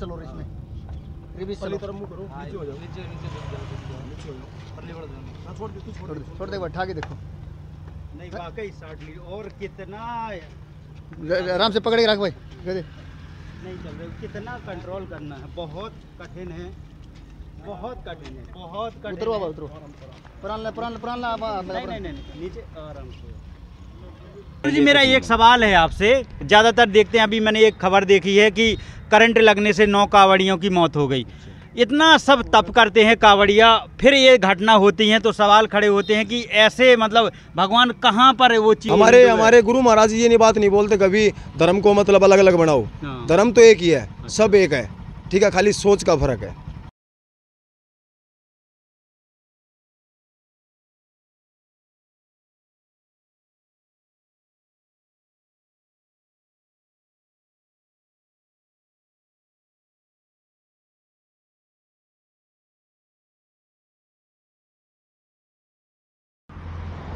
चलो इसमें रिवर्स चलो। तरफ मुंह करो, नीचे हो जाओ, नीचे हो जाओ, छोड़ दे, तू छोड़ दे, छोड़ दे, उठा के देखो। नहीं वाकई 60 लीटर और कितना आराम से पकड़ के रख भाई। नहीं चल रहे, कितना कंट्रोल करना है, बहुत कठिन है, बहुत कठिन है, बहुत कठिन। उतरो अब, उतरो। पुरान ला नहीं, नीचे आराम से। जी मेरा एक सवाल है आपसे, ज़्यादातर देखते हैं, अभी मैंने एक खबर देखी है कि करंट लगने से 9 कांवड़ियों की मौत हो गई। इतना सब तप करते हैं कांवड़िया, फिर ये घटना होती है तो सवाल खड़े होते हैं कि ऐसे मतलब भगवान कहाँ पर वो चीज। हमारे गुरु महाराज जी ये बात नहीं बोलते कभी धर्म को मतलब अलग अलग बनाओ। धर्म तो एक ही है, सब एक है, ठीक है, खाली सोच का फर्क है।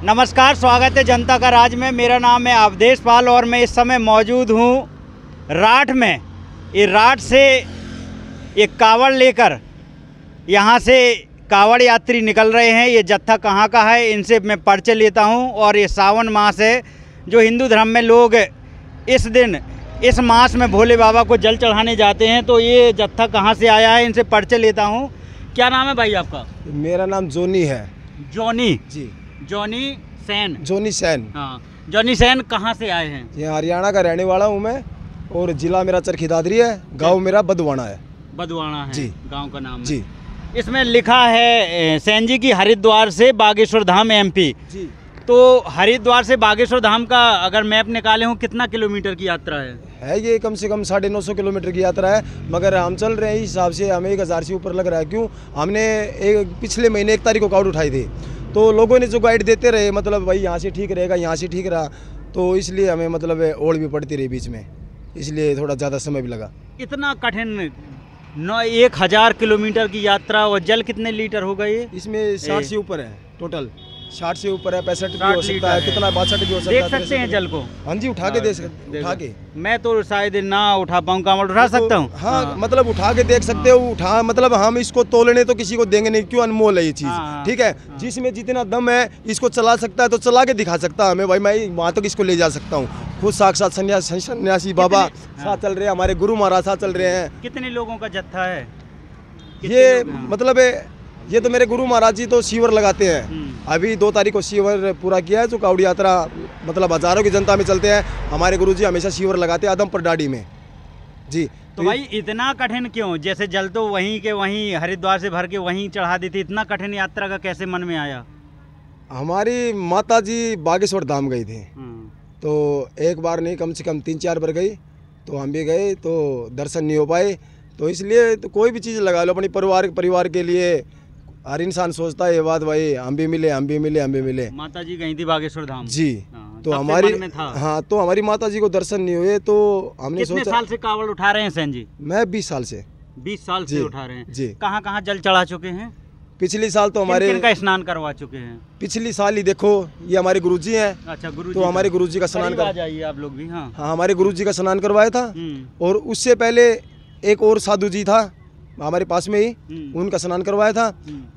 नमस्कार, स्वागत है जनता का राज में। मेरा नाम है अवधेश पाल और मैं इस समय मौजूद हूँ राठ में। ये राठ से एक कावड़ लेकर यहाँ से कावड़ यात्री निकल रहे हैं। ये जत्था कहाँ का है इनसे मैं परिचय लेता हूँ। और ये सावन मास है, जो हिंदू धर्म में लोग इस दिन इस मास में भोले बाबा को जल चढ़ाने जाते हैं। तो ये जत्था कहाँ से आया है इनसे परिचय लेता हूँ। क्या नाम है भाई आपका? मेरा नाम जोनी है। जॉनी जी, जॉनी सैन। जोनी सैन। हाँ, जॉनी सैन कहाँ से आए हैं? ये हरियाणा का रहने वाला हूँ मैं, और जिला मेरा चरखी दादरी है, गांव मेरा बदवाना है। बदवाना है जी, गांव का नाम है जी। इसमें लिखा है सैन जी की हरिद्वार से बागेश्वर धाम एमपी। जी, तो हरिद्वार से बागेश्वर धाम का अगर मैप निकाले हूँ कितना किलोमीटर की यात्रा है? ये कम से कम 950 किलोमीटर की यात्रा है, मगर हम चल रहे हैं इस हिसाब से हमें 1000 से ऊपर लग रहा है। क्यों? हमने पिछले महीने 1 तारीख को काउड उठाई थी, तो लोगों ने जो गाइड देते रहे, मतलब भाई यहाँ से ठीक रहेगा, यहाँ से ठीक रहा, तो इसलिए हमें मतलब ओढ़ भी पड़ती रही बीच में, इसलिए थोड़ा ज़्यादा समय भी लगा। इतना कठिन 1000 किलोमीटर की यात्रा, और जल कितने लीटर हो गए? इसमें 60 से ऊपर है टोटल, 60 से ऊपर है, 65 भी हो सकता है, कितना 62 भी हो सकता है। देख सकते हैं जल को? हाँ जी, उठा के दे सकते, उठा के। मैं तो शायद ना उठा पाऊँ, कांवड़ उठा सकता हूँ? हाँ, मतलब उठा के देख सकते हो। उठा मतलब हम इसको तोलने तो किसी को देंगे नहीं, क्यों? अनमोल है ये चीज़, ठीक है। जिसमें जितना दम है इसको चला सकता है तो चला के दिखा सकता है हमें, भाई मैं वहाँ तक इसको ले जा सकता हूँ। खुद साक्षात सन्यासी बाबा साथ चल रहे हैं, हमारे गुरु महाराज साथ चल रहे हैं। कितने लोगों का जत्था है ये? मतलब ये तो मेरे गुरु महाराज जी तो शिविर लगाते हैं। अभी 2 तारीख को शिविर पूरा किया है, जो कावड़ी यात्रा मतलब हजारों की जनता में चलते हैं। हमारे गुरुजी हमेशा शिविर लगाते हैं आदमपुर डाडी में। जी, तो भाई इतना कठिन क्यों? जैसे जल तो वहीं के वहीं हरिद्वार से भर के वहीं चढ़ा देती, इतना कठिन यात्रा का कैसे मन में आया? हमारी माता जी बागेश्वर धाम गई थी, तो एक बार नहीं कम से कम 3-4 बार गई, तो हम भी गए तो दर्शन नहीं हो पाए। तो इसलिए तो कोई भी चीज़ लगा लो अपनी परिवार के लिए, हर इंसान सोचता है ये बात, भाई हम भी मिले, हम भी मिले, हम भी मिले। माता जी गई थी बागेश्वर धाम जी, तो हमारी तो हमारी माता जी को दर्शन नहीं हुए, तो हमने सोचा। कितने साल से कावड़ उठा रहे हैं सैन जी? मैं 20 साल से। 20 साल से उठा रहे हैं जी। कहाँ जल चढ़ा चुके हैं? पिछली साल तो हमारे किनका स्नान करवा चुके हैं? पिछली साल ही देखो, ये हमारे गुरुजी हैं। अच्छा, गुरुजी। तो हमारे गुरुजी का स्नान आ जाइए आप लोग भी। हाँ, हमारे गुरुजी का स्नान करवाया था, और उससे पहले एक और साधु जी था हमारे पास में ही, उनका स्नान करवाया था।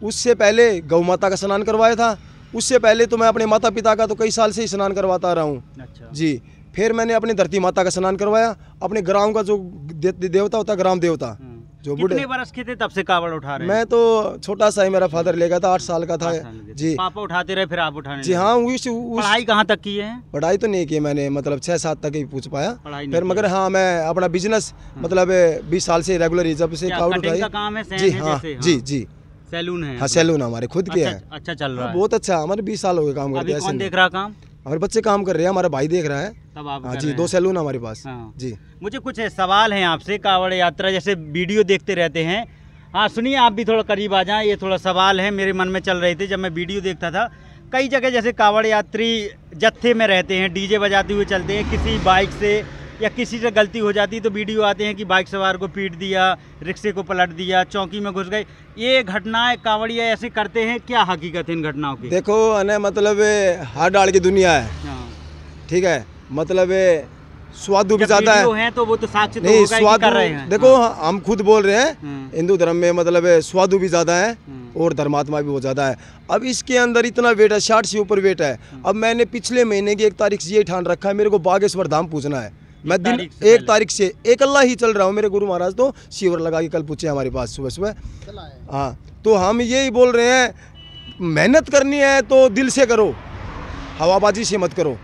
उससे पहले गौ माता का स्नान करवाया था। उससे पहले तो मैं अपने माता पिता का तो कई साल से ही स्नान करवाता रहा हूँ। अच्छा। जी। फिर मैंने अपनी धरती माता का स्नान करवाया, अपने ग्राम का जो देवता होता है, ग्राम देवता जो बूढ़े। कितने बरस के थे तब से कावड़ उठा रहे हैं? मैं तो छोटा सा ही, मेरा फादर ले गया था, 8 साल का था। जी, पापा उठाते रहे फिर आप उठाने? जी हाँ। पढ़ाई कहाँ तक की है? पढ़ाई तो नहीं की मैंने, मतलब 6-7 तक ही पूछ पाया फिर, मगर हाँ मैं अपना बिजनेस मतलब 20 साल से रेगुलर जब से कावड़ उठाई। काम है? जी हाँ, जी सैलून है? हाँ, सैलून हमारे खुद के है। अच्छा चल रहा है? बहुत अच्छा, हमारे 20 साल हो गए काम करते हैं। कौन देख रहा काम? हमारे बच्चे काम कर रहे हैं, हमारा भाई देख रहा है। तब आप? हाँ जी, 2 सैलून हमारे पास। जी, मुझे कुछ सवाल हैं आपसे, कावड़ यात्रा जैसे वीडियो देखते रहते हैं। हाँ सुनिए, आप भी थोड़ा करीब आ जाएं, ये थोड़ा सवाल है मेरे मन में चल रहे थे जब मैं वीडियो देखता था। कई जगह जैसे कावड़ यात्री जत्थे में रहते हैं, डीजे बजाते हुए चलते हैं, किसी बाइक से या किसी से गलती हो जाती तो वीडियो आते हैं कि बाइक सवार को पीट दिया, रिक्शे को पलट दिया, चौकी में घुस गए। ये घटनाएं कावड़िया ऐसे करते हैं, क्या हकीकत है इन घटनाओं की? देखो मतलब हाथ डाल की दुनिया है, ठीक है। मतलब स्वादु भी जब ज्यादा वीडियो है। है तो वो तो साक्ष्य तो नहीं होगा ही कि कर रहे स्वादु हैं। देखो हम खुद बोल रहे हैं हम्म। हिंदू धर्म में मतलब स्वादु भी ज्यादा है और धर्मात्मा भी बहुत ज्यादा है। अब इसके अंदर इतना वेट है, 60 से ऊपर वेट है। अब मैंने पिछले महीने की 1 तारीख से ये ठान रखा है मेरे को बागेश्वर धाम पूछना है। मैं दिन 1 तारीख से एक अल्लाह ही चल रहा हूँ। मेरे गुरु महाराज तो शिविर लगा के कल पूछे हमारे पास सुबह सुबह। चला है। हाँ तो हम यही बोल रहे हैं, मेहनत करनी है तो दिल से करो, हवाबाजी से मत करो।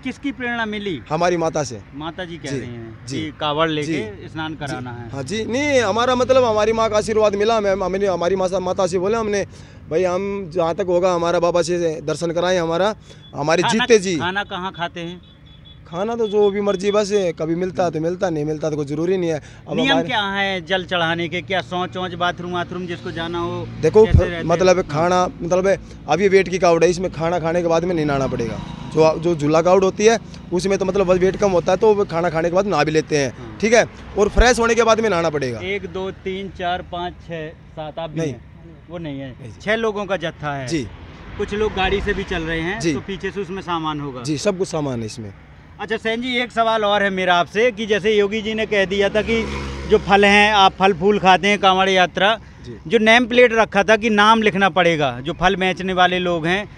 किसकी प्रेरणा मिली? हमारी माता से। माता जी कह जी, रही हैं जी, कि कावड़ जी, लेके स्नान कराना है। हाँ जी, नहीं हमारा मतलब हमारी माँ का आशीर्वाद मिला। हमने हमारी माता से बोले हमने भाई हम जहाँ तक होगा हमारा बाबा से दर्शन कराएं। हमारे जीते जी। खाना कहाँ खाते हैं? खाना तो जो भी मर्जी, बस कभी मिलता है तो मिलता, नहीं मिलता तो कोई जरूरी नहीं है। अब नियम क्या है जल चढ़ाने के? क्या शौच बाथरूम जिसको जाना हो? देखो कैसे रहते हैं? मतलब खाना मतलब अब ये वेट की कावड़ है, इसमें खाना खाने के बाद में नहीं नहाना पड़ेगा। जो झूला कावड़ होती है उसमें तो मतलब वेट कम होता है तो खाना खाने के बाद नहा भी लेते हैं, ठीक है। और फ्रेश होने के बाद में नहाना पड़ेगा। 1 2 3 4 5 6 7 आप भी नहीं। हैं? वो नहीं है, 6 लोगों का जत्था है जी। कुछ लोग गाड़ी से भी चल रहे हैं जी। तो पीछे से उसमें सामान होगा जी, सब कुछ सामान है इसमें। अच्छा सैन जी, एक सवाल और है मेरा आपसे कि जैसे योगी जी ने कह दिया था कि जो फल हैं आप फल फूल खाते हैं कांवड़ यात्रा, जो नेम प्लेट रखा था कि नाम लिखना पड़ेगा जो फल बेचने वाले लोग हैं,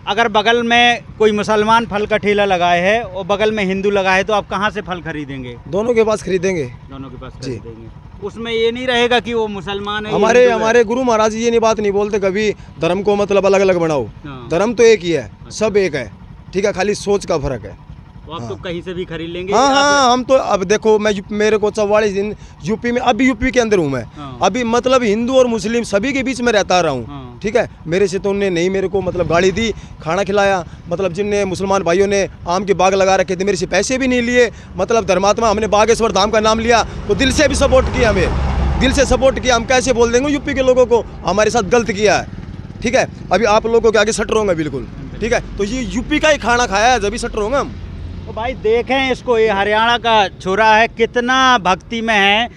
अगर बगल में कोई मुसलमान फल का ठेला लगाए है और बगल में हिंदू लगाए तो आप कहाँ से फल खरीदेंगे? दोनों के पास खरीदेंगे। दोनों के पास खरीदेंगे। उसमें ये नहीं रहेगा कि वो मुसलमान है हमारे गुरु महाराज जी ये बात नहीं बोलते कभी धर्म को मतलब अलग अलग बनाओ। हाँ। धर्म तो एक ही है, सब एक है, ठीक है, खाली सोच का फर्क है। तो आप तो कहीं से भी खरीद लेंगे। हाँ, हम तो अब देखो मेरे को 44 दिन यूपी में, अभी यूपी के अंदर हूँ मैं। हाँ। अभी मतलब हिंदू और मुस्लिम सभी के बीच में रहता रहा हूँ, हाँ। ठीक है। मेरे से तो उनने नहीं मेरे को मतलब गाड़ी दी, खाना खिलाया, मतलब जिनने मुसलमान भाइयों ने आम के बाग लगा रखे थे मेरे से पैसे भी नहीं लिए। मतलब धर्मात्मा हमने बागेश्वर धाम का नाम लिया तो दिल से भी सपोर्ट किया, हमें दिल से सपोर्ट किया। हम कैसे बोल देंगे यूपी के लोगों को हमारे साथ गलत किया है, ठीक है। अभी आप लोगों के आगे सट रहूँगा बिल्कुल, ठीक है। तो ये यूपी का ही खाना खाया है जब सट रहूँगा हम। तो भाई देखें इसको, ये हरियाणा का छोरा है, कितना भक्ति में है।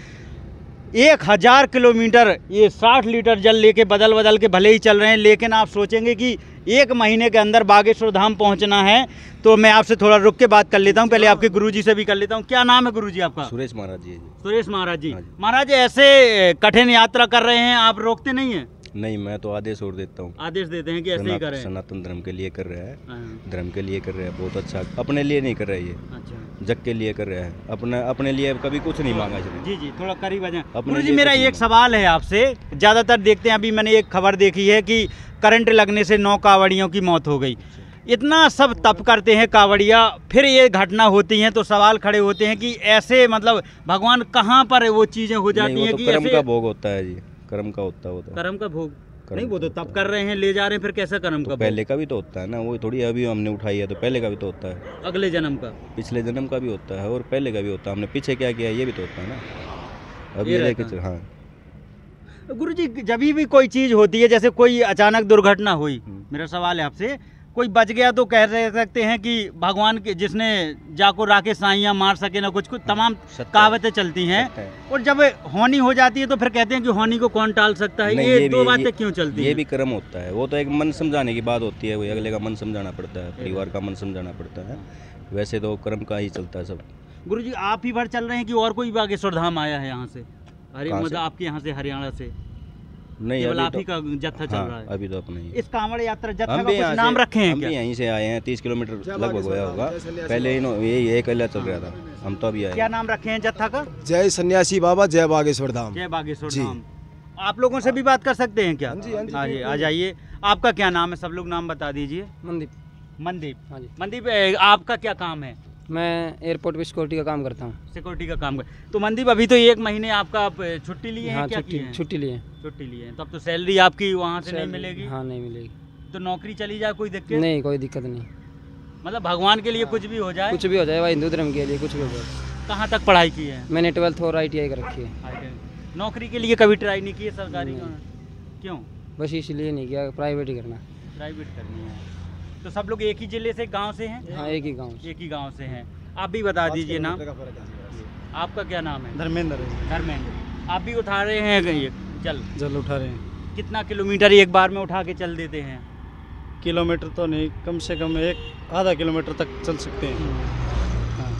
1000 किलोमीटर ये 60 लीटर जल लेके बदल के भले ही चल रहे हैं, लेकिन आप सोचेंगे कि 1 महीने के अंदर बागेश्वर धाम पहुंचना है। तो मैं आपसे थोड़ा रुक के बात कर लेता हूं, पहले आपके गुरुजी से भी कर लेता हूं। क्या नाम है गुरुजी आपका? सुरेश महाराज जी। सुरेश महाराज जी। महाराज ऐसे कठिन यात्रा कर रहे हैं, आप रोकते नहीं हैं? नहीं, मैं तो आदेश और देता हूँ। आदेश देते हैं कि ऐसे ही करें। सनातन धर्म के लिए कर रहा है, हाँ। धर्म के लिए कर रहा है, बहुत अच्छा। अपने लिए नहीं कर रहा है ये, अच्छा, जग के लिए कर रहा है। अपने लिए कभी कुछ नहीं मांगा इसने। जी जी, थोड़ा करीब आ जाए। अपने गुरुजी लिए मेरा कुछ एक सवाल है आपसे। ज़्यादातर देखते हैं, अभी मैंने एक खबर देखी है कि करंट लगने से 9 कावड़ियों की मौत हो गई। इतना सब तप करते हैं कावड़िया, फिर ये घटना होती हैं तो सवाल खड़े होते हैं कि ऐसे मतलब भगवान कहाँ पर वो चीज़ें हो जाती हैं तो कि कर्म ऐसे का भोग होता है जी, कर्म का होता है। कर्म का भोग नहीं, वो तो तप कर रहे हैं, ले जा रहे हैं, फिर कैसा कर्म का भोग? पहले का भी तो होता है ना, वो थोड़ी अभी हमने उठाई है तो पहले का भी तो होता है, अगले जन्म का, पिछले जन्म का भी होता है और पहले का भी होता है। हमने पीछे क्या किया ये भी तो होता है ना। अब ये ये रहता लेके हाँ। गुरुजी जब भी कोई चीज़ होती है, जैसे कोई अचानक दुर्घटना हुई, मेरा सवाल है आपसे, कोई बच गया तो कह सकते हैं कि भगवान के जिसने जाको राके साइयाँ मार सके ना, कुछ तमाम कहावतें चलती हैं। और जब होनी हो जाती है तो फिर कहते हैं कि होनी को कौन टाल सकता है। ये दो बातें क्यों चलती हैं? ये भी कर्म होता है, वो तो एक मन समझाने की बात होती है, वो अगले का मन समझाना पड़ता है, परिवार का मन समझाना पड़ता है। वैसे तो कर्म का ही चलता है सब। गुरुजी आप ही भर चल रहे हैं कि और कोई बागेश्वर धाम आया है यहाँ से? अरे मतलब आपके यहाँ से, हरियाणा से? नहीं, केवल आप तो, ही का जत्था चल रहा है? अभी तो अपना ही। इस कांवड़ यात्रा जत्था का कुछ नाम रखे हैं हम क्या? भी यहीं से आए हैं, 30 किलोमीटर लगभग होया होगा। पहले यही एक अल्लाह चल रहा था, हम तो अभी आए। क्या नाम रखे हैं जत्था का? जय सन्यासी बाबा, जय बागेश्वर धाम। जय बागेश्वर धाम। आप लोगों से भी बात कर सकते हैं क्या? आइए, आ जाइए। आपका क्या नाम है? सब लोग नाम बता दीजिए। मनदीप। मनदीप। हाँ जी। मनदीप, आपका क्या काम है? मैं एयरपोर्ट पे सिक्योरिटी का काम करता हूँ। सिक्योरिटी का काम कर। तो मनदीप अभी तो 1 महीने आपका आप छुट्टी लिए हैं? हाँ, क्या किए हैं? छुट्टी लिए। छुट्टी लिए हैं, तब तो सैलरी आपकी वहाँ से नहीं मिलेगी? हाँ, नहीं मिलेगी। तो नौकरी चली जाए कोई दिक्कत? नहीं, कोई दिक्कत नहीं। मतलब भगवान के लिए कुछ भी हो जाए? कुछ भी हो जाए भाई, हिंदू धर्म के लिए कुछ भी हो जाए। कहाँ तक पढ़ाई की है? मैंने 12th और ITI कर रखी है। नौकरी के लिए कभी ट्राई नहीं की है सरकारी का? क्यों? बस इसलिए नहीं किया, प्राइवेट ही करना। प्राइवेट करनी है। तो सब लोग एक ही जिले से, गांव से हैं? हाँ, एक ही गांव। एक ही गांव से हैं। आप भी बता दीजिए नाम। आपका क्या नाम है? धर्मेंद्र। धर्मेंद्र। आप भी उठा रहे हैं ये जल उठा रहे हैं। कितना किलोमीटर एक बार में उठा के चल देते हैं? किलोमीटर तो नहीं, कम से कम 1 आधा किलोमीटर तक चल सकते हैं। हाँ।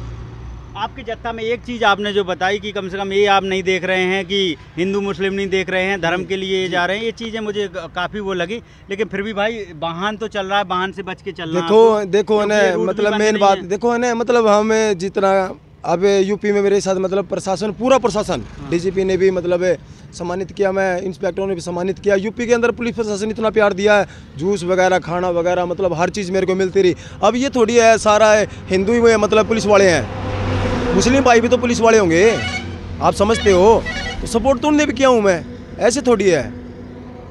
आपके जत्था में एक चीज़ आपने जो बताई कि कम से कम ये आप नहीं देख रहे हैं कि हिंदू मुस्लिम नहीं देख रहे हैं, धर्म के लिए जा रहे हैं, ये चीज़ें मुझे काफ़ी वो लगी। लेकिन फिर भी भाई वाहन तो चल रहा है, वाहन से बच के चलना। देखो ना, मतलब मेन बात देखो ना, मतलब हमें जितना अब यूपी में मेरे साथ मतलब प्रशासन, पूरा प्रशासन, डीजीपी ने भी मतलब सम्मानित किया, मैं इंस्पेक्टरों ने भी सम्मानित किया। यूपी के अंदर पुलिस प्रशासन इतना प्यार दिया है, जूस वगैरह, खाना वगैरह, मतलब हर चीज़ मेरे को मिलती रही। अब ये थोड़ी है सारा हिंदू ही मतलब पुलिस वाले हैं, मुस्लिम भाई भी तो पुलिस वाले होंगे, आप समझते हो। तो सपोर्ट तो उन्हें भी किया हूँ मैं, ऐसे थोड़ी है।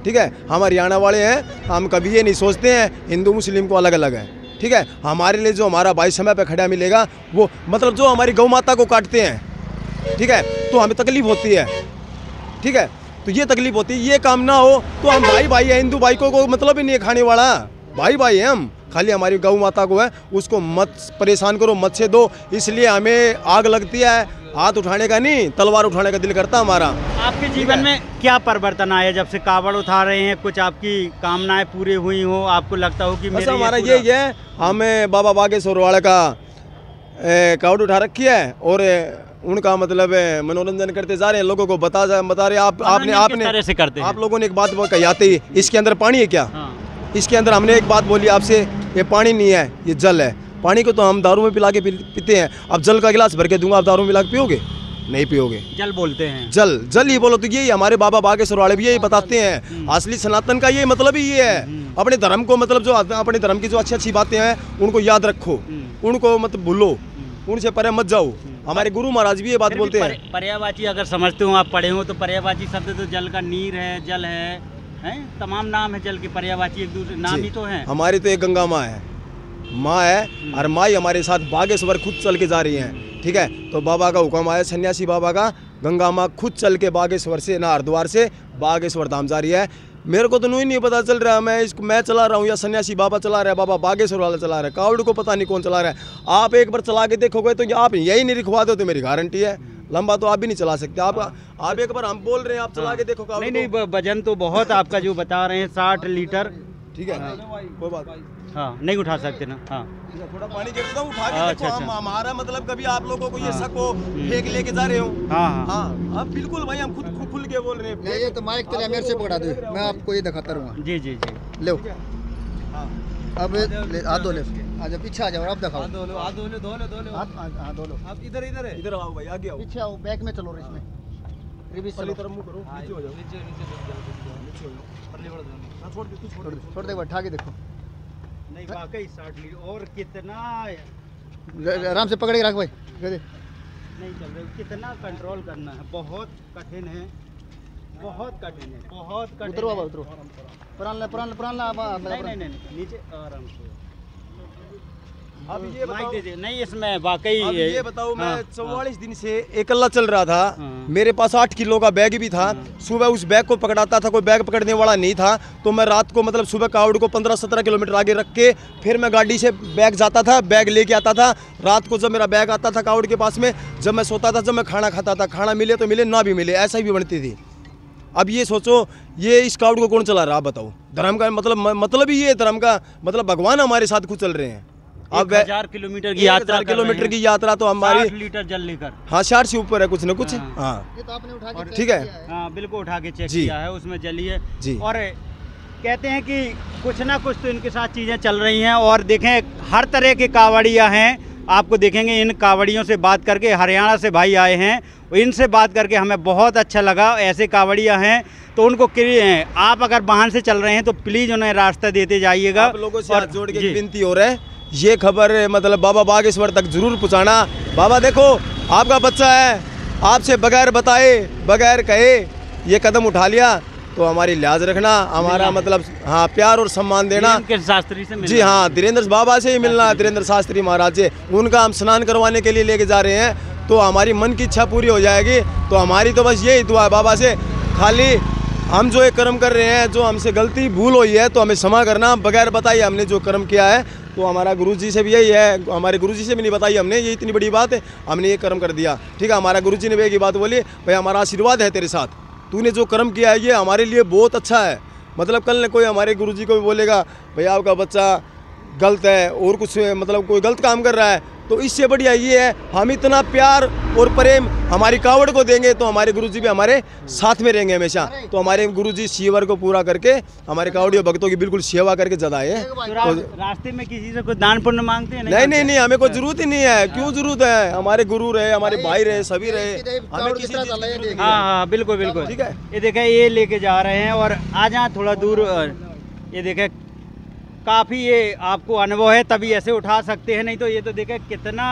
ठीक है, हम हरियाणा वाले हैं, हम कभी ये नहीं सोचते हैं हिंदू मुस्लिम को अलग अलग है। ठीक है, हमारे लिए जो हमारा भाई समय पे खड़ा मिलेगा, वो मतलब जो हमारी गौ माता को काटते हैं, ठीक है, तो हमें तकलीफ होती है। ठीक है, तो ये तकलीफ होती है, ये काम ना हो तो हम भाई भाई है, हिंदू भाई को मतलब ही नहीं है खाने वाला, भाई भाई हैं हम। खाली हमारी गौ माता को है, उसको मत परेशान करो, मत से दो, इसलिए हमें आग लगती है, हाथ उठाने का नहीं, तलवार उठाने का दिल करता हमारा। आपके जीवन में क्या परिवर्तन आया जब से कावड़ उठा रहे हैं? कुछ आपकी कामनाएं पूरी हुई हो, आपको लगता हो कि मेरे हमारा यही है, हमें बाबा बागेश्वर वाले का कावड़ उठा रखी है और उनका मतलब मनोरंजन करते जा रहे हैं, लोगों को बता रहे आपने से करते आप लोगों ने एक बात कही आते ही, इसके अंदर पानी है क्या? इसके अंदर हमने एक बात बोली आपसे, ये पानी नहीं है, ये जल है। पानी को तो हम दारू में पिला के पीते हैं, अब जल का गिलास भर के दूंगा, आप दारू में मिला के पियोगे? नहीं पियोगे। जल बोलते हैं, जल ही बोलो। तो यही हमारे बाबा बागेश्वर वाले भी यही बताते हैं, असली सनातन का ये मतलब ही ये है। अपने धर्म को मतलब जो अपने धर्म की जो अच्छी अच्छी बातें हैं उनको याद रखो, उनको मत भूलो, उनसे परे मत जाओ। हमारे गुरु महाराज भी ये बात बोलते हैं। पर्यायवाची अगर समझते हो, आप पढ़े हो, तो पर्यायवाची शब्द तो जल का नीर है, जल है, तमाम नाम है जल के, पर्यायवाची एक दूसरे नाम ही तो है। हमारी तो एक गंगा माँ है, माँ है, और माँ ही हमारे साथ बागेश्वर खुद चल के जा रही हैं। ठीक है, तो बाबा का हुक्म आया, सन्यासी बाबा का, गंगा माँ खुद चल के बागेश्वर से ना हरिद्वार से बागेश्वर धाम जा रही है। मेरे को तो नहीं पता चल रहा मैं चला रहा हूँ या सन्यासी बाबा चला रहा है, बाबा बागेश्वर वाला चला रहा है, कावड़ को पता नहीं कौन चला रहा है। आप एक बार चला के देखोगे तो आप यही नहीं लिखवा दो तो मेरी गारंटी है, लंबा तो आप भी नहीं चला सकते। आप एक बार हम बोल रहे हैं, आप चला के देखो कावड़। नहीं, वजन तो बहुत आपका जो बता रहे हैं 60 लीटर। ठीक है, कोई बात हाँ, नहीं उठा सकते ना। हाँ, थोड़ा पानी गिरता हूँ, उठा के देखो। हमारा मतलब कभी आप लोगों को ये शक हो फेंक लेके जा रहे हो। हाँ, आप बिल्कुल भाई, हम खुद खुल के बोल रहे हैं। ये तो माइक तेरे मेरे से पकड़ा दो, मैं आपको ये दिखाता रहूँगा। जी जी जी, लो अब हाथ धो ले, आजा पीछे आ जाओ, अब दिखाओ। हाथ धो लो, हाथ धो लो। आप इधर आओ भाई, आगे आओ, पीछे आओ, बैक में चलो, इसमें रिवर्स चलो, मुंह करो, नीचे हो जाओ, नीचे छोड़ दे, उठा के देखो। नहीं वाकई 60 लीटर और कितना आराम से पकड़ के रख भाई, नहीं चल रहे, कितना कंट्रोल करना है, बहुत कठिन है, बहुत कठिन है, बहुत कठिन। उतरो बाबा, उतरो, पुरान नहीं, नीचे आराम से। अब ये माइक दे दे। नहीं, इसमें वाकई अब ये बताओ, मैं 44 दिन से अकेला चल रहा था, मेरे पास 8 किलो का बैग भी था। सुबह उस बैग को पकड़ाता था, कोई बैग पकड़ने वाला नहीं था, तो मैं रात को मतलब सुबह कावड़ को 15-17 किलोमीटर आगे रख के फिर मैं गाड़ी से बैग जाता था, बैग लेके आता था। रात को जब मेरा बैग आता था कावड़ के पास में, जब मैं सोता था, जब मैं खाना खाता था, खाना मिले तो मिले, ना भी मिले, ऐसा भी बनती थी। अब ये सोचो, ये इस कावड़ को कौन चला रहा, बताओ। धर्म का मतलब ही ये, धर्म का मतलब भगवान हमारे साथ खुद चल रहे हैं। अब 1000 किलोमीटर की यात्रा, 1000 किलोमीटर की यात्रा तो हमारी 60 लीटर जल लेकर। हाँ, 60 से ऊपर है कुछ न कुछ। हाँ, ये तो आपने उठा के ठीक है, हाँ बिल्कुल उठा के चेक किया है, उसमें जली है जी। और कहते हैं कि कुछ ना कुछ तो इनके साथ चीज़ें चल रही हैं। और देखें, हर तरह के कावड़िया हैं, आपको देखेंगे। इन कावड़ियों से बात करके, हरियाणा से भाई आए हैं, इनसे बात करके हमें बहुत अच्छा लगा। ऐसे कावड़िया हैं तो उनको आप अगर वाहन से चल रहे हैं तो प्लीज़ उन्हें रास्ता देते जाइएगा। आप लोगों से हाथ जोड़ के विनती हो रहा है, ये खबर मतलब बाबा बागेश्वर तक जरूर पहुंचाना। बाबा देखो, आपका बच्चा है, आपसे बगैर बताए, बगैर कहे ये कदम उठा लिया, तो हमारी लिहाज रखना, हमारा मतलब हाँ प्यार और सम्मान देना। शास्त्री से जी हाँ, धीरेन्द्र बाबा से ही मिलना, धीरेन्द्र शास्त्री महाराज से, उनका हम स्नान करवाने के लिए लेके जा रहे हैं, तो हमारी मन की इच्छा पूरी हो जाएगी। तो हमारी तो बस यही दुआ है बाबा से, खाली हम जो एक कर्म कर रहे हैं, जो हमसे गलती भूल हुई है तो हमें क्षमा करना, बगैर बताइए हमने जो कर्म किया है। तो हमारा गुरुजी से भी यही है, हमारे गुरुजी से भी नहीं बताई हमने, ये इतनी बड़ी बात है, हमने ये कर्म कर दिया। ठीक है, हमारा गुरुजी ने भी एक बात बोली, भाई हमारा आशीर्वाद है तेरे साथ, तूने जो कर्म किया है ये हमारे लिए बहुत अच्छा है। मतलब कल ने कोई हमारे गुरुजी को भी बोलेगा भाई आपका बच्चा गलत है और कुछ मतलब कोई गलत काम कर रहा है, तो इससे बढ़िया ये है, हम इतना प्यार और प्रेम हमारी कावड़ को देंगे तो हमारे गुरुजी भी हमारे साथ में रहेंगे हमेशा। तो हमारे गुरुजी शिवर को पूरा करके हमारे कावड़ियों भक्तों की बिल्कुल सेवा करके जताए हैं। तो रास्ते में किसी से कुछ दान पुण्य मांगते हैं? नहीं, हमें कोई जरूरत ही नहीं है। क्यों जरूरत है? हमारे गुरु रहे, हमारे भाई रहे, सभी रहे, हमें किसी चीज़ की जरूरत नहीं है। हाँ, बिल्कुल बिल्कुल, ठीक है। ये देखें, ये लेके जा रहे हैं और आ जहाँ थोड़ा दूर, ये देखें काफ़ी ये आपको अनुभव है तभी ऐसे उठा सकते हैं, नहीं तो ये तो देखें कितना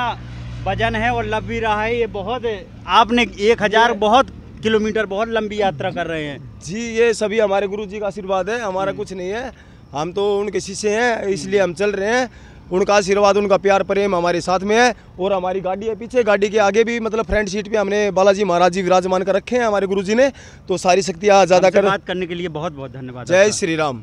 वजन है और लग भी रहा है। ये बहुत, आपने 1000 बहुत किलोमीटर, बहुत लंबी यात्रा कर रहे हैं जी। ये सभी हमारे गुरु जी का आशीर्वाद है, हमारा कुछ नहीं है। हम तो उनके शिष्य हैं, इसलिए हम चल रहे हैं। उनका आशीर्वाद, उनका प्यार प्रेम हमारे साथ में है। और हमारी गाड़ी है पीछे, गाड़ी के आगे भी मतलब फ्रंट सीट पे हमने बालाजी महाराज जी विराजमान कर रखे हैं हमारे गुरुजी ने। तो सारी शक्तियाँ ज़्यादा कर बात करने के लिए बहुत बहुत धन्यवाद। जय श्री राम।